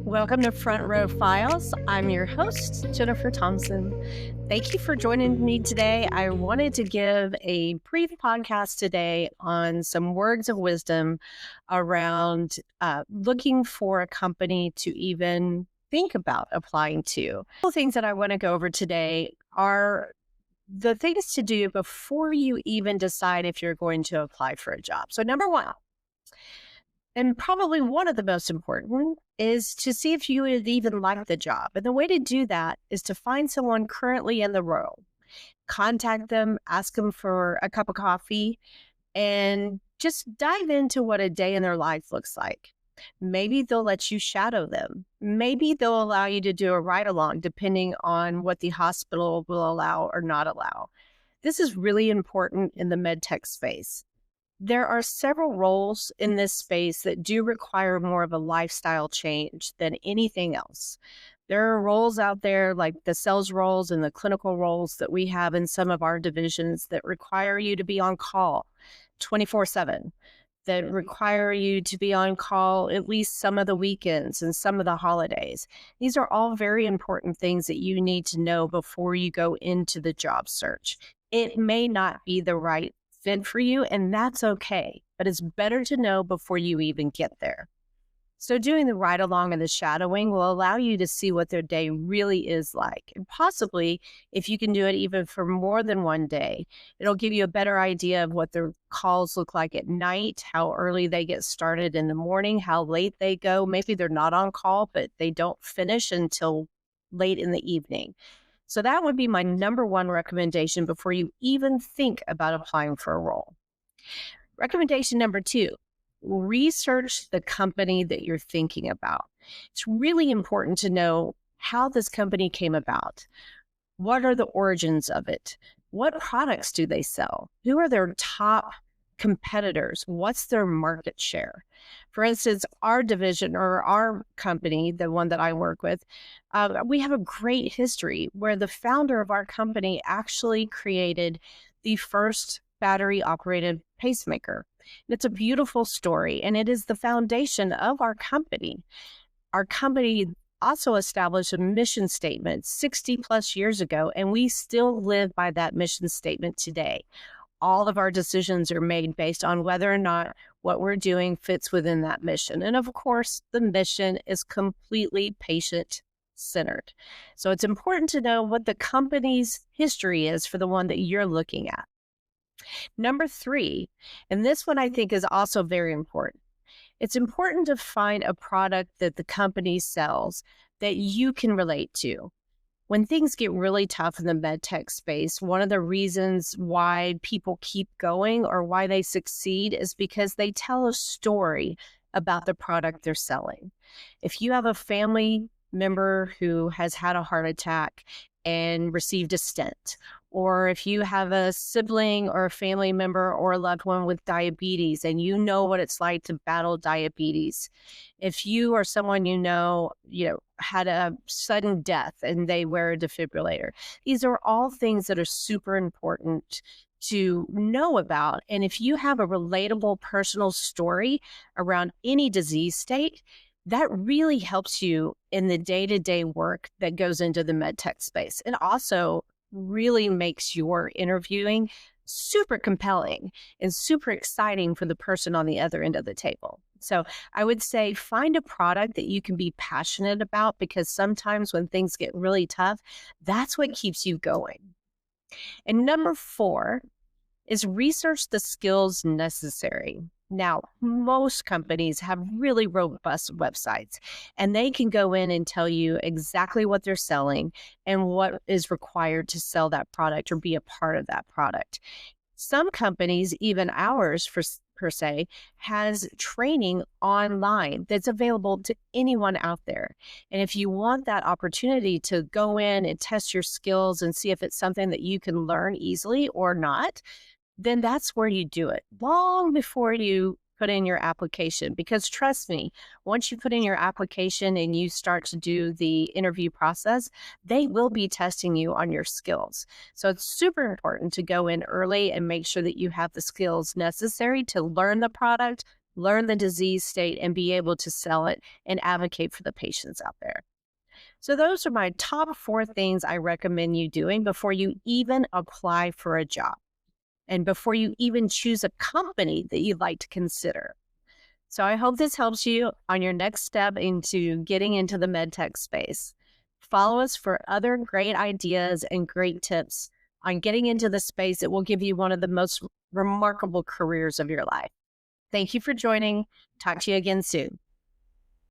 Welcome to Front Row Files. I'm your host, Jennifer Thompson. Thank you for joining me today. I wanted to give a brief podcast today on some words of wisdom around looking for a company to even think about applying to. The things that I want to go over today are the things to do before you even decide if you're going to apply for a job. So number one, and probably one of the most important, is to see if you would even like the job. And the way to do that is to find someone currently in the role, contact them, ask them for a cup of coffee, and just dive into what a day in their life looks like. Maybe they'll let you shadow them. Maybe they'll allow you to do a ride along, depending on what the hospital will allow or not allow. This is really important in the medtech space. There are several roles in this space that do require more of a lifestyle change than anything else. There are roles out there like the sales roles and the clinical roles that we have in some of our divisions that require you to be on call 24/7, that require you to be on call at least some of the weekends and some of the holidays. These are all very important things that you need to know before you go into the job search. It may not be the right fit for you, and that's okay, but it's better to know before you even get there. So doing the ride along and the shadowing will allow you to see what their day really is like. And possibly, if you can do it even for more than one day, it'll give you a better idea of what their calls look like at night, how early they get started in the morning, how late they go. Maybe they're not on call, but they don't finish until late in the evening. So that would be my number one recommendation before you even think about applying for a role. Recommendation number two, research the company that you're thinking about. It's really important to know how this company came about. What are the origins of it? What products do they sell? Who are their top competitors? What's their market share? For instance, our division or our company, the one that I work with, we have a great history where the founder of our company actually created the first battery operated pacemaker. And it's a beautiful story, and it is the foundation of our company. Our company also established a mission statement 60 plus years ago, and we still live by that mission statement today. All of our decisions are made based on whether or not what we're doing fits within that mission. And of course, the mission is completely patient-centered. So it's important to know what the company's history is for the one that you're looking at. Number three, and this one I think is also very important. It's important to find a product that the company sells that you can relate to. When things get really tough in the medtech space, one of the reasons why people keep going or why they succeed is because they tell a story about the product they're selling. If you have a family member who has had a heart attack and received a stent, or if you have a sibling or a family member or a loved one with diabetes and you know what it's like to battle diabetes, if you or someone you know, had a sudden death and they wear a defibrillator, these are all things that are super important to know about. And if you have a relatable personal story around any disease state, that really helps you in the day-to-day work that goes into the medtech space. It also really makes your interviewing super compelling and super exciting for the person on the other end of the table. So I would say find a product that you can be passionate about, because sometimes when things get really tough, that's what keeps you going. And number four is research the skills necessary. Now, most companies have really robust websites, and they can go in and tell you exactly what they're selling and what is required to sell that product or be a part of that product. Some companies, even ours per se, has training online that's available to anyone out there. And if you want that opportunity to go in and test your skills and see if it's something that you can learn easily or not, then that's where you do it long before you put in your application. Because trust me, once you put in your application and you start to do the interview process, they will be testing you on your skills. So it's super important to go in early and make sure that you have the skills necessary to learn the product, learn the disease state, and be able to sell it and advocate for the patients out there. So, those are my top 4 things I recommend you doing before you even apply for a job and before you even choose a company that you'd like to consider. So I hope this helps you on your next step into getting into the medtech space. Follow us for other great ideas and great tips on getting into the space that will give you one of the most remarkable careers of your life. Thank you for joining. Talk to you again soon.